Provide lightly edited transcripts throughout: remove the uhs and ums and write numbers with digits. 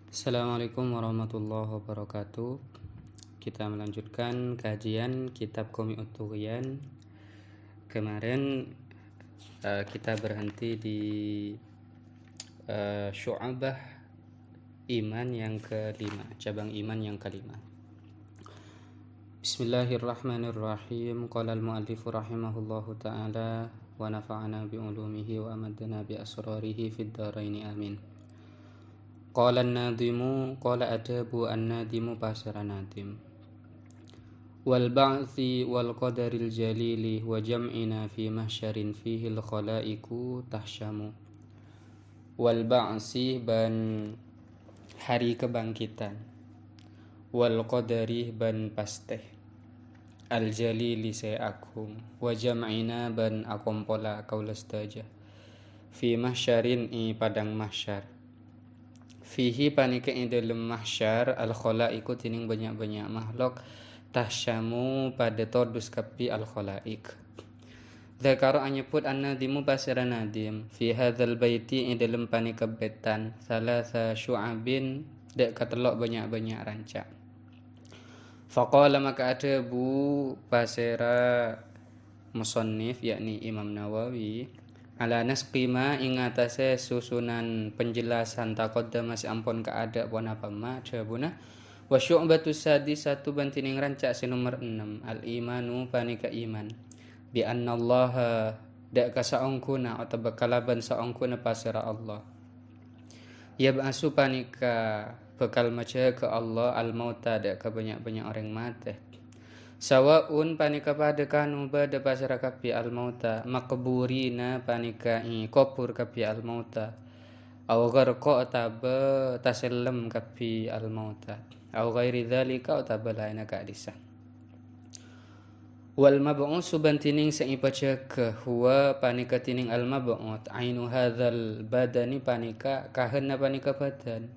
Assalamualaikum warahmatullahi wabarakatuh. Kita melanjutkan kajian kitab Qomih Ut-Tughyan. Kemarin kita berhenti di syu'abah iman yang kelima, cabang iman yang kelima. Bismillahirrahmanirrahim. Qala al-mu'allifu rahimahullahu ta'ala wa nafa'ana bi'ulumihi wa amadana bi asrarihi fid dharaini amin. Qala an-nadhimu qala adabu an-nadhimu pasara nadim wal ba'thi wal qadaril jalili wa jam'ina fi mahsyarin fihi al-khalaiku tahsyamu. Wal ba'si ban hari kebangkitan, wal qadari ban pasteh, al jalili saya agung, wa jam'ina ban akompola kaulastaja, fi mahsyarin i padang mahsyar. Fihi panika ing dalem mahsyar al khalaiku tining banyak-banyak makhluk tahsyamu pada tordus kapi al khalaik. Dzakara anyebut an-nadimu pasira nadim fi hadzal baiti ing dalem panika betan salasa syu'abin dak katelok banyak-banyak rancak. Faqala maka ada bu pasira musannif yakni Imam Nawawi ala nasqima ing atase susunan penjelasan taqaddama ampun kaada pun apa ma jawabuna wa syu'batu sadisatu bantining rancak nomor 6 al imanu panika iman bi annallaha dak kasaongkuna atau kalaban saongkuna pasira Allah ya ba'su panika bekal maca ke Allah al mauta dak ka banyak-banyak orang mati sawaun panika pada kanu bada pasara kapi al mauta makburina panika kopur kapi al mauta aw gharqa ataba tasallem kapi al mauta aw ghairi dzalika ataba laina kadisa wal mab'us bantining sa ipaca ke huwa panika tining al mab'ut ainu hadzal badani panika kahenna panika badan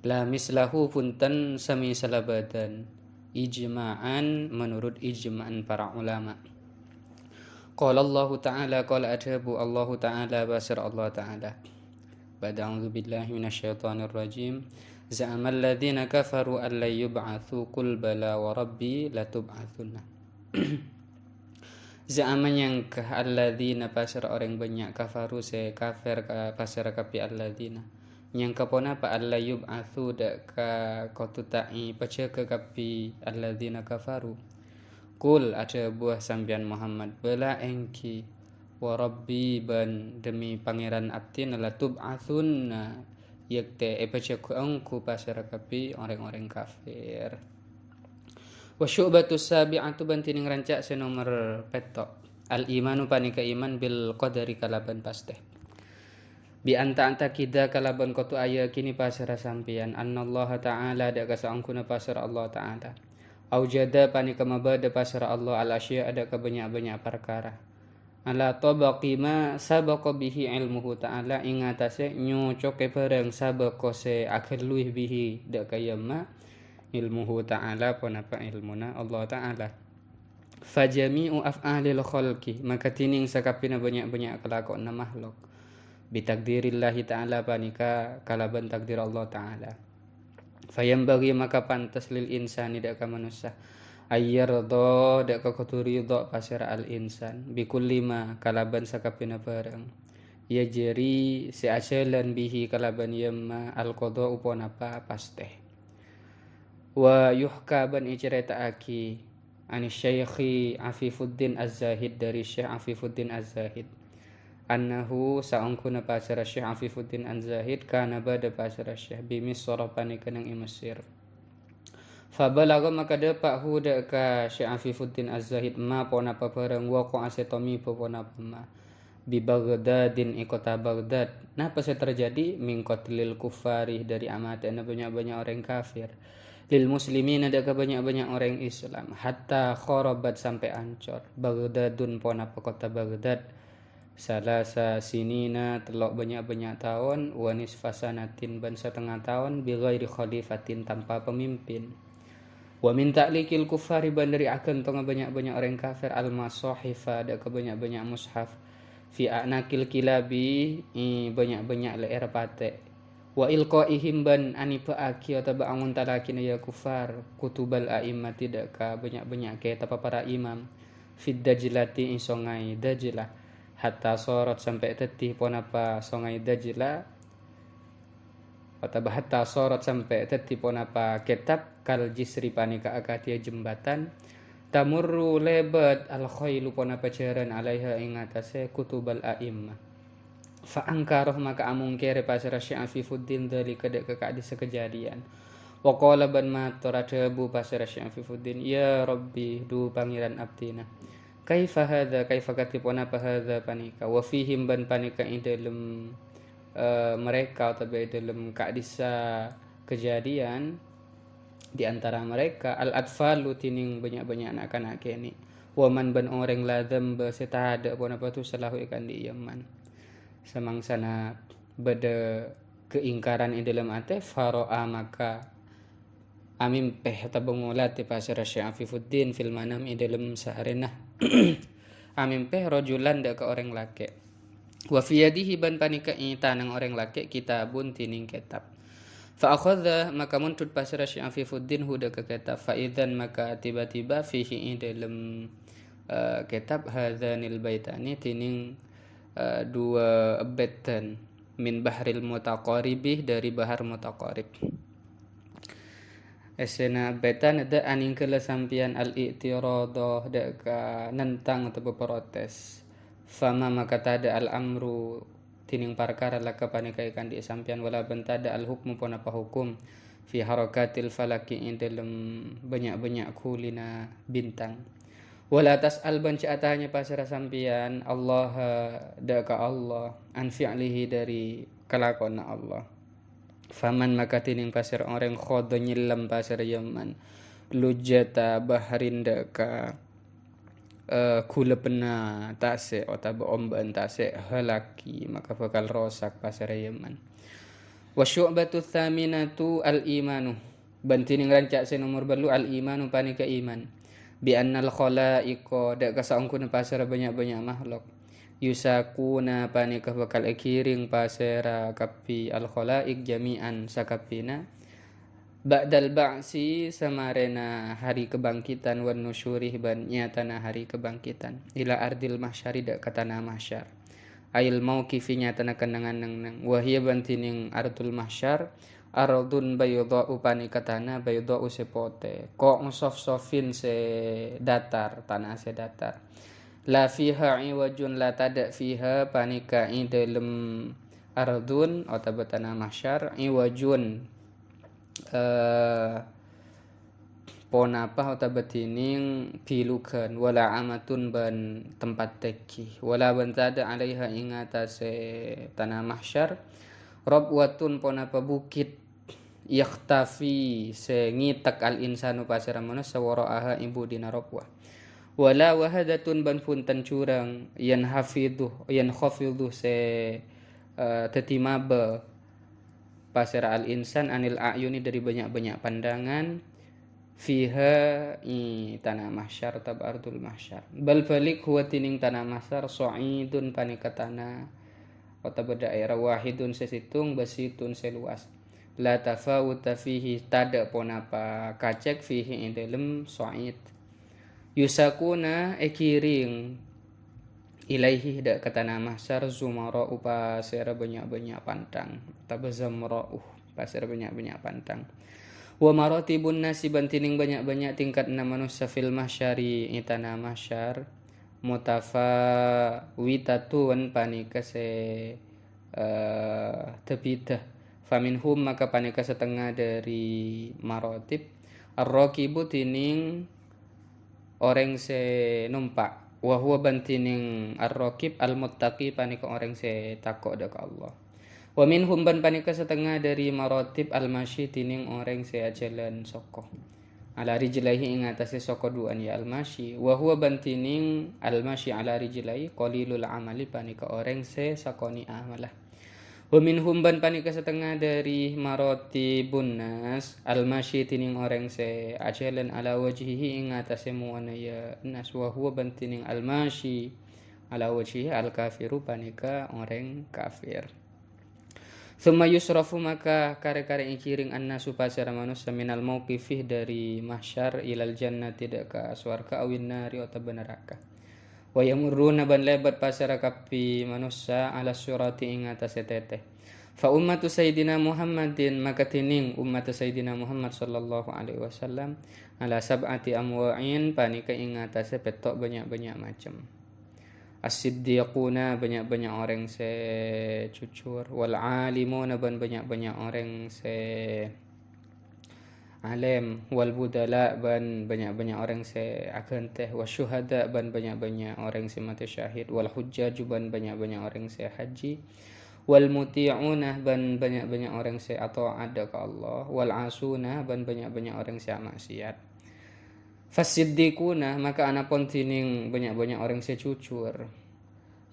la mislahu punten sami salabadan ijma'an menurut ijma'an para ulama. Qala Allah Ta'ala qala adabu Allah Ta'ala basir Allah Ta'ala. Ba'da'udzu billahi minasyaitonir rajim. Za'amal ladzina kafaru an la yub'atsu qul bala wa rabbi latub'atsunna. Za'aman yang ke alladzina pasir orang banyak kafaru se kafir ka pasir kapi alladzina yang kapona pa alla yub'atsu dak ka qatutai paca ke kapi alladzina kafaru kul ada buah sambian Muhammad bala engki wa rabbi ban demi pangeran abdin la tub'atsunna yakte paca ku engku pasara kapi orang-orang kafir wa syu'batu sabi'atu bantining rancak senomor petok al imanu panika iman bil qadari kalaban pasteh bi anta kita kalaban kotu aya kini pasara sampian annallaha ta'ala da kasaangkuna pasara Allah ta'ala aujada panika mabada pasara Allah al asya ada ka banyak-banyak perkara ala tabaqi ma sabaqa bihi ilmuhu ta'ala ing atase nyocoke bareng sabaqa se akhir luih bihi da kayama ilmuhu ta'ala punapa ilmuna Allah ta'ala fajami'u af'alil khalqi maka tining sakapina banyak-banyak kelakuan makhluk bitakdirillahi ta'ala panika kalaban takdir Allah ta'ala fayambagi maka pantas lil insani dak ka manusia ayyardo dak ka kuturi ridha pasira al insan bikulli ma kalaban sakapina barang ya jeri si asalan bihi kalaban yamma al qada upon apa pasteh wa yuhkaban icretaaki ani syaikhi Afifuddin Az-Zahid dari Syekh Afifuddin Az-Zahid annahu saungkuna pasara Syekh Afifuddin Az-Zahid kana bada pasara Syekh bimis sorapani kenang Mesir fabalaga maka dapat huda ka Syekh Afifuddin Az-Zahid ma pona paparang waqo asetomi pona pama bi Baghdadin ikota Baghdad napa terjadi min qatlil kufari dari amatana banyak-banyak orang kafir lil muslimin ada banyak-banyak orang Islam hatta kharabat sampai ancor Baghdadun pona kota Baghdad salasa sinina telok banyak-banyak tahun wanis fasanatin ban setengah tahun bi ghairi khalifatin tanpa pemimpin wa min ta'likil kufari ban dari akan tengah banyak-banyak orang kafir al masahifa ada banyak-banyak mushaf fi anakil kilabi banyak-banyak leer pate wa ilqaihim ban anipaaki atau bangun talakin ya kufar kutubal a'immah tidak ka banyak-banyak ke tapa para imam fid dajlati songai dajlah hatta sorot sampai tetih pon apa songai dajlah atau hatta sorot sampai tetih pon apa kitab kal jisri panika akatia jembatan tamurru lebat al khailu pon apa jaran alaiha ingatase kutubal a'immah fa angkaroh maka amungkere pasara Syafifuddin dari kedek kekak di sekejadian wa qala ban matur adabu pasara Syafifuddin ya rabbi du pangeran abdina kaifa hadza kaifa katipun apa hadza panika wa fihim ban panika ing dalem mereka atau dalam kak disa kejadian di antara mereka al atfalu tining banyak-banyak anak-anak kini wa man ban orang ladam besetahada pun apa tu salahu ikan di Yaman samangsana beda keingkaran ing dalam ate faro'a maka amin peh atau bengolati pasir Syafifuddin fil manam ing dalam saharenah amin peh rojulan dak ke orang laki wa fi yadihi ban panika tanang orang laki kitabun tining kitab fa akhadha maka muntut pasir Syafifuddin huda ke kitab fa idzan maka tiba-tiba fihi ing dalam kitab hadzanil baitani tining dua betan min bahril mutaqaribih dari bahar mutaqarib esena betan ada aning kala sampian al i'tiradah deka nentang atau berprotes fama maka tada al amru tining perkara laka panikaikan di sampian wala bentada al hukmu pun apa hukum fi harakatil falaki in dalam banyak-banyak kulina bintang wala tas'al ban atahnya pasara sampian Allah daka Allah an fi'lihi dari kelakona Allah faman maka tining pasir orang khodo nyilam pasir Yaman lujata bahrin daka kulepena tase atau omban tase halaki maka bakal rosak pasir Yaman wa syu'batu thaminatu al imanu ban tining rancak se nomor balu al imanu panika iman bi annal khalaiqa dak kasaungkun pasar banyak-banyak makhluk yusakuna panika bakal akiring pasara kapi al khalaiq jami'an sakapina ba'dal ba'si samarena hari kebangkitan wan nusyurih ban nyatana hari kebangkitan ila ardil mahsyari dak katana mahsyar ail mauqifi nyatana kenangan nang wahia bantining ardul mahsyar ardun bayda upani katana bayda usepote ko sof-sofin se datar tanah se datar la fiha iwajun la tada fiha panika ing dalem ardun atau tanah mahsyar iwajun ponapa atau betining pilukan wala amatun ban tempat teki wala bantada alaiha ing atase tanah mahsyar robwatun ponapa bukit yakhtafi sengitak al insanu pasara manusia waraaha ibu dina robwa wala wahadatun ban puntan curang yan khafidhu se tetimaba pasara al insan anil a'yuni dari banyak-banyak pandangan fiha tanah mahsyar tabardul mahsyar bal balik huwa tining tanah mahsyar su'idun panika tanah atau daerah wahidun sesitung basitun seluas la tafawuta fihi tada ponapa kacek fihi ing dalem su'id yusakuna ekiring ilaihi dak katana mahsyar zumara upasera banyak-banyak pantang tabazamra pasera banyak-banyak pantang wa maratibun nasi bantining banyak-banyak tingkat manusia fil mahsyari itana mahsyar mutafawitatun panika se tebidah faminhum maka panika setengah dari maratib ar-raqibu tining orang se numpak wa huwa bantining ar-raqib al-muttaqi panika orang se takok dak Allah wa minhum ban panika setengah dari maratib al-masyi tining orang se ajalan soko ala rijlaihi ing atase soko duan ya al-masyi wa huwa bantining al-masyi ala rijlaihi qalilul amali panika orang se sakoni amalah wa minhum ban panika setengah dari maratibun nas al-masyi tining orang se ajalan ala wajhihi ing atase muana ya nas wa huwa ban tining al-masyi ala wajhihi al-kafiru panika orang kafir Thumma yusrafu maka kare-kare ikiring annasu pasara manusia minal mauqifih dari mahsyar ilal jannati dak ka swarga awin nari atau neraka. Wa yamurruna ban lebat pasara kapi manusia ala surati ing atase teteh. Fa ummatu sayyidina Muhammadin maka tining umat sayyidina Muhammad sallallahu alaihi wasallam ala sab'ati amwa'in panika ing atase petok banyak-banyak macam. As-siddiquna banyak-banyak orang se cucur, wal alimuna ban banyak-banyak orang se alim, wal budala ban banyak-banyak orang se aganteh, wasyuhada ban banyak-banyak orang se mati syahid, wal hujjaju ban banyak-banyak orang se haji, wal muti'una ban banyak-banyak orang se ataat ke Allah, wal asuna ban banyak-banyak orang se maksiat. Fasiddiquna maka anapun tining banyak-banyak orang secucur.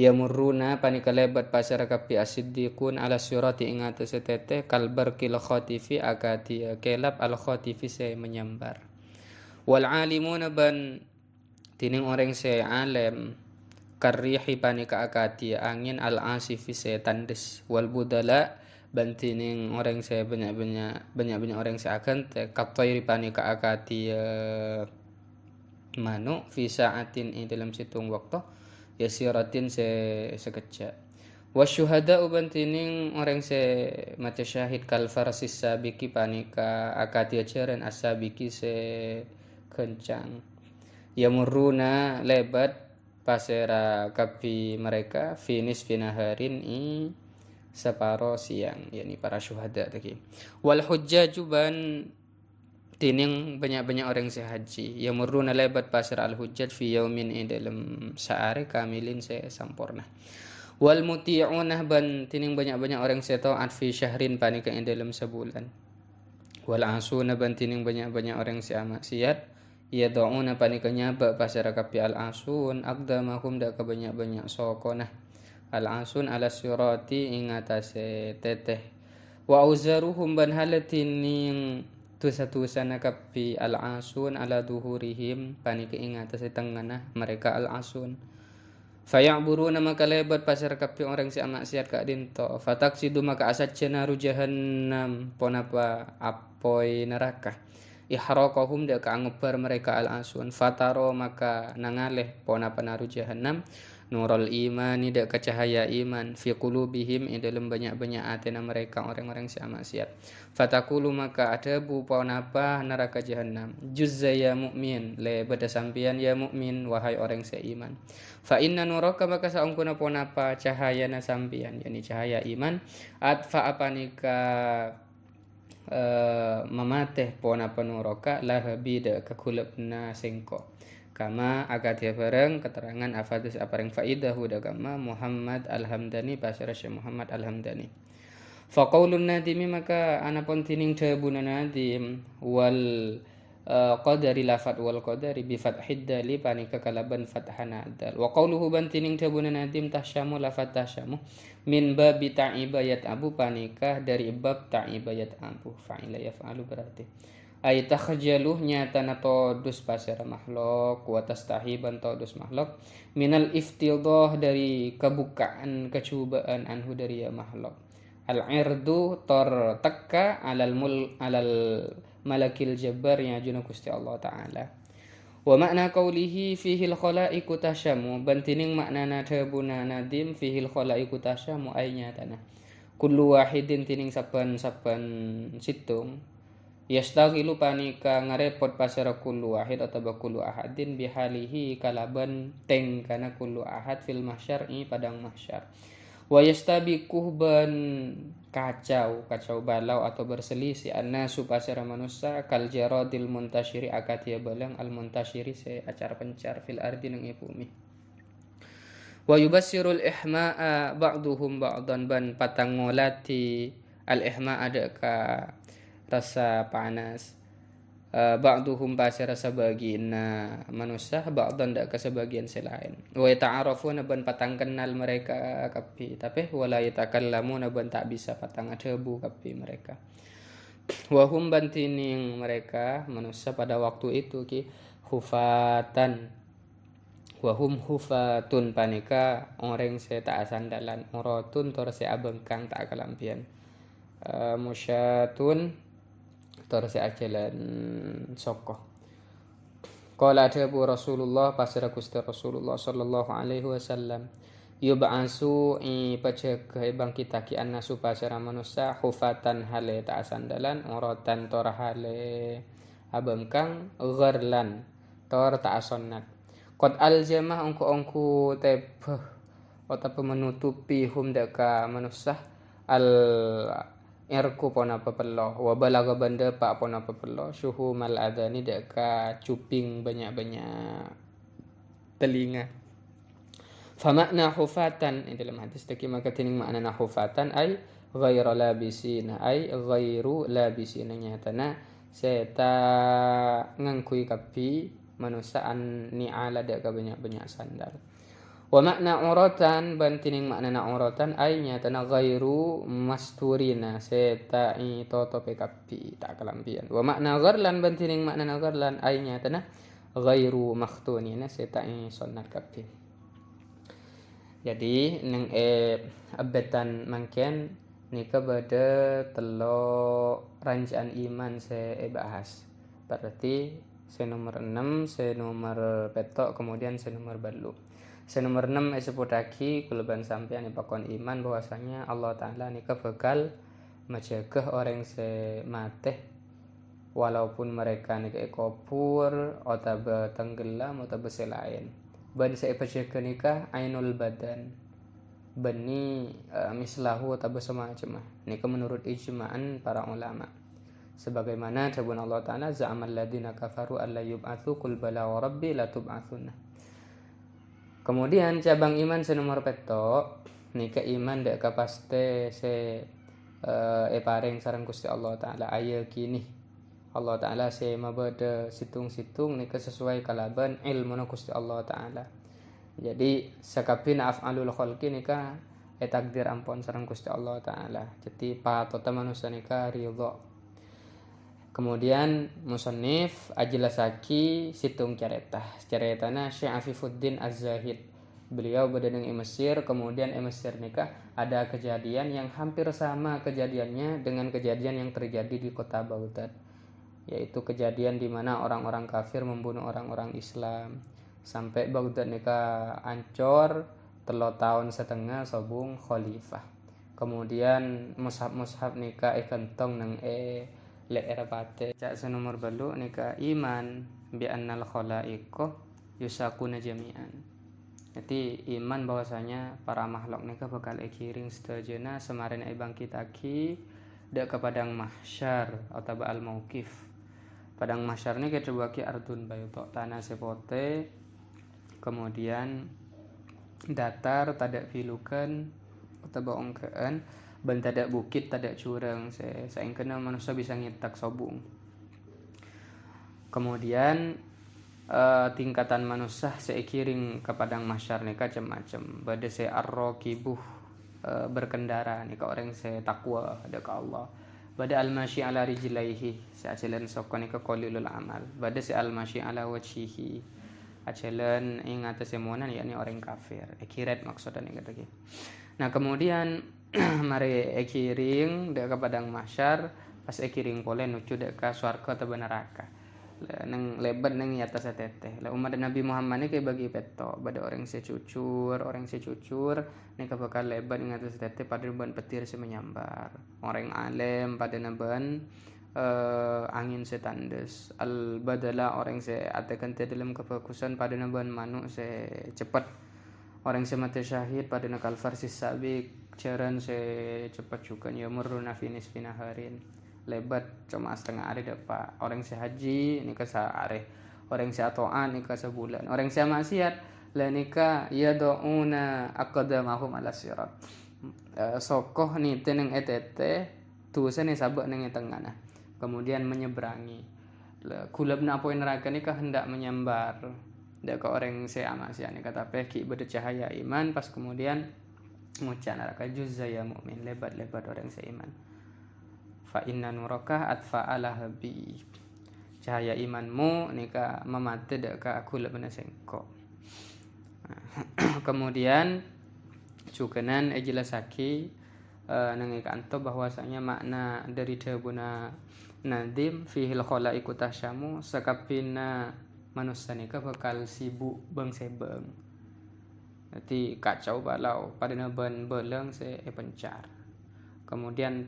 Yamurruna panika lebat pasara kapi asiddiqun ala surati ing atase teteh kalbarqil khatifi akati kelap al khatifi se menyambar. Wal alimuna ban tining orang se alim karihi panika akati angin al asifi se tandes. Wal budala ban tining orang se banyak-banyak orang se akan kaptairi panika akati manu fi sa'atin dalam situng waktu yasiratin sekejap. Wasyuhada uban tining orang se mati syahid kal farasis sabiki panika akati ajaran asabiki se kencang. Yamurruna lebat pasera kapi mereka finis finaharin separo siang, yakni para syuhada tadi. Wal hujjaju ban tining banyak-banyak orang sehaji yamurruna lebat pasir al-hujjaj fi yaumin dalam sehari kamilin se sampurna. Wal muti'unah ban tining banyak-banyak orang se taat fi syahrin panika dalam sebulan. Wal asuna ban tining banyak-banyak orang se maksiat yad'una panika nyaba pasir kapi al-asun aqdamahum dak banyak-banyak sokona. Al-asun ala sirati ing atase teteh. Wa auzaruhum ban halatining tusa-tusa nakapi al-asun ala duhurihim panika ing atase tengana mereka al-asun. Faya'buruna maka lebat pasar kapi orang si maksiat ka dinto. Fataksidu maka asatja naru jahannam ponapa apoi neraka. Ihraqahum dak angebar mereka al-asun. Fataro maka nangaleh ponapa naru jahannam. Nurul imani dak cahaya iman fi qulubihim dalam banyak-banyak atena mereka orang-orang si maksiat. Fatakulu maka ada bupa napa neraka jahanam. Juzza ya mukmin le bada sampian ya mukmin wahai orang seiman. Fa inna nuraka maka saungkuna ponapa cahaya na sampian yakni cahaya iman atfa apanika memateh ponapa nuraka lahabi da kekulupna sengko. Kama agak dia bareng keterangan afadus apareng faidahu dagama Muhammad Al-Hamdani pasara Syekh Muhammad Al-Hamdani. Faqaulun nadimi maka anapun tining dabuna nadim wal qadari lafat wal qadari bi fathid dali panika kalaban fathana dal. Wa qauluhu ban tining dabuna nadim tahsyamu lafat tahsyamu min babi ta'ibayat abu panika dari bab ta'ibayat abu fa'ila yaf'alu berarti ay takhjaluh nyata nato dus pasara makhluk wa tastahiban to dus makhluk minal iftidah dari kebukaan kecubaan anhu dari ya makhluk al irdu tor takka alal malakil jabbar ya juna Gusti Allah taala wa makna qaulihi fihi al khalaiqu tashamu bantining maknana tabuna nadim fihi al khalaiqu tashamu ay nyatana kullu wahidin tining saban situng yastaghilu panika ngarepot pasara kullu wahid atau kullu ahadin bihalihi kalaban teng kana kullu ahad fil mahsyar'i padang mahsyar wa yastabiquh ban kacau balau atau berselisih annasu pasara manusia kal jaradil muntashiri akatia balang al muntashiri se acar pencar fil ardi nang bumi wa yubassirul ihma'a ba'duhum ba'dan ban patangolati al ihma' ada ka rasa panas ba'duhum pasir sebagian manusia ba'dan dak ke sebagian selain wa ta'arafuna ban patang kenal mereka kapi tapi wala yatakallamuna ban tak bisa patang debu kapi mereka wa hum bantining mereka manusia pada waktu itu ki hufatan wa hum hufatun panika orang se tak sandalan uratun tor se abengkang tak kelampian musyatun terus ajalan sokoh. Qala Abu Rasulullah pasira Gusti Rasulullah sallallahu alaihi wasallam yub'asu pacega bangkitaki annasu pasira manusia hufatan hale ta sandalan uratan tor hale abengkang gharlan tor ta sonnat qad aljamah ongku tebeh atau menutupi hum deka manusia al irku pona papelo wa balaga banda pa pona papelo syuhu mal adani deka cuping banyak-banyak telinga. Fa makna hufatan dalam hadis tadi maka tining makna hufatan ay ghairu labisina ay ghairu labisina nyatana seta ngangkui kapi manusia an ni'ala deka banyak-banyak sandal. Wa makna uratan bantining makna na uratan ay nyatana ghairu masturina seta toto pekapi tak kelampian. Wa makna gharlan bantining makna na gharlan ay nyatana ghairu makhtunina seta sunnat kapi. Jadi neng abetan mangken nika bade telo rancaan iman se bahas. Berarti se nomor 6, se nomor petok, kemudian se nomor balu. Nomor 6 seputaki kulaban sampean pakon iman bahwasanya Allah Ta'ala nika bakal menjaga orang se mateh walaupun mereka nika kubur atau tenggelam atau selain. Ban saya percaya nika ainul badan bani mislahu atau semacam nika menurut ijma'an para ulama. Sebagaimana sabun Allah Ta'ala za'amal ladina kafaru alla yub'atsu qul bala wa rabbi la tub'atsunna. Kemudian cabang iman senomor petok nika iman dek kapaste se paring sareng Gusti Allah Ta'ala aya kini Allah Ta'ala se mabade situng-situng nika sesuai kalaban ilmu Gusti Allah Ta'ala. Jadi sakapina af'alul khalqi nika takdir ampun sareng Gusti Allah Ta'ala. Jadi patota manusia nika ridho. Kemudian musannif ajelasaki situng caretana Syekh Afifuddin Az-Zahid. Beliau berada di Mesir, kemudian Mesir nikah ada kejadian yang hampir sama kejadiannya dengan kejadian yang terjadi di kota Baghdad, yaitu kejadian di mana orang-orang kafir membunuh orang-orang Islam sampai Baghdad nikah ancor 3 tahun setengah sobung khalifah. Kemudian mushaf nikah kentong nang le'erapate cak senomor balu nika iman bi annal khalaiqo yusakuna jami'an. Jadi iman bahwasanya para makhluk nika bakal kiring sedajana semarin bangkitaki dak ke padang mahsyar atau al mauqif. Padang mahsyar ni kita bagi ardun bayuto tanah sepote, kemudian datar tadak pilukan atau baongkean ban tadak bukit tadak curang saengkeuna manusia bisa ngitak sobung. Kemudian tingkatan manusia seikiring ke padang mahsyar nika macam-macam. Bade se arrokibuh berkendara nika orang se takwa ada ke Allah. Bade al-masyi ala rijlaihi seacelan sokon nika qalilul amal. Bade se al-masyi ala wajhihi acelan ing atase monan yakni orang kafir. Akirat maksudnya nika tadi. Nah, kemudian mari ekiring dek ke padang mahsyar pas ekiring pole nuju dek ke swarga atau neraka nang lebat nang atas teteh la umat Nabi Muhammad ni kay bagi peto pada orang secucur ni bakal lebat nang atas teteh pada ban petir se menyambar orang alim pada naban angin setandes al badala orang se atekan dalam kefokusan pada naban manuk se cepat orang se mati syahid pada nakal farsis sabik jaran se cepat juga ya muruna finis finaharin lebat cuma setengah hari dapat orang se haji nikah sehari orang se atoan nikah sebulan orang se maksiat la nikah ya douna aqdamahum ala sirat sokoh ni teneng etete tu sene sabak nang tengah kemudian menyeberangi kulabna poin neraka nikah hendak menyambar ndak ke orang se maksiat nikah tapi ki bercahaya iman pas kemudian ngucap neraka juzza ya mukmin lebat-lebat orang seiman fa inna nuraka atfa ala habi cahaya imanmu nika memate dak ka aku lebena sengko. Kemudian cukenan jelasaki nengikanto bahwasanya makna dari debuna nadim fihil khalaiqu tasyamu sakapina manusia nika bakal sibuk beng sebeng. Nanti kacau balau pada naban beleng se pencar. Kemudian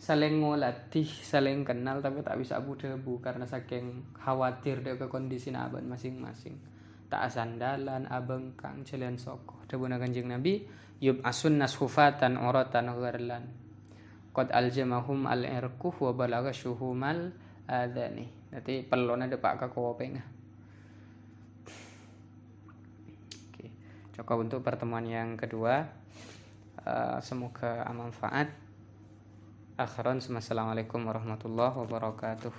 saling ngolatih, saling kenal tapi tak bisa abu debu karena saking khawatir dek ke kondisi naban masing-masing. Tak asandalan abeng kang jalan soko. Debuna Kanjeng Nabi yub asun nashufatan oratan gharlan. Qad aljamahum al-irquh wa balagha syuhumal adani. Nanti pelona depak kakopeng. Oke. Cukup untuk pertemuan yang kedua. Semoga bermanfaat. Akhiran, assalamualaikum warahmatullahi wabarakatuh.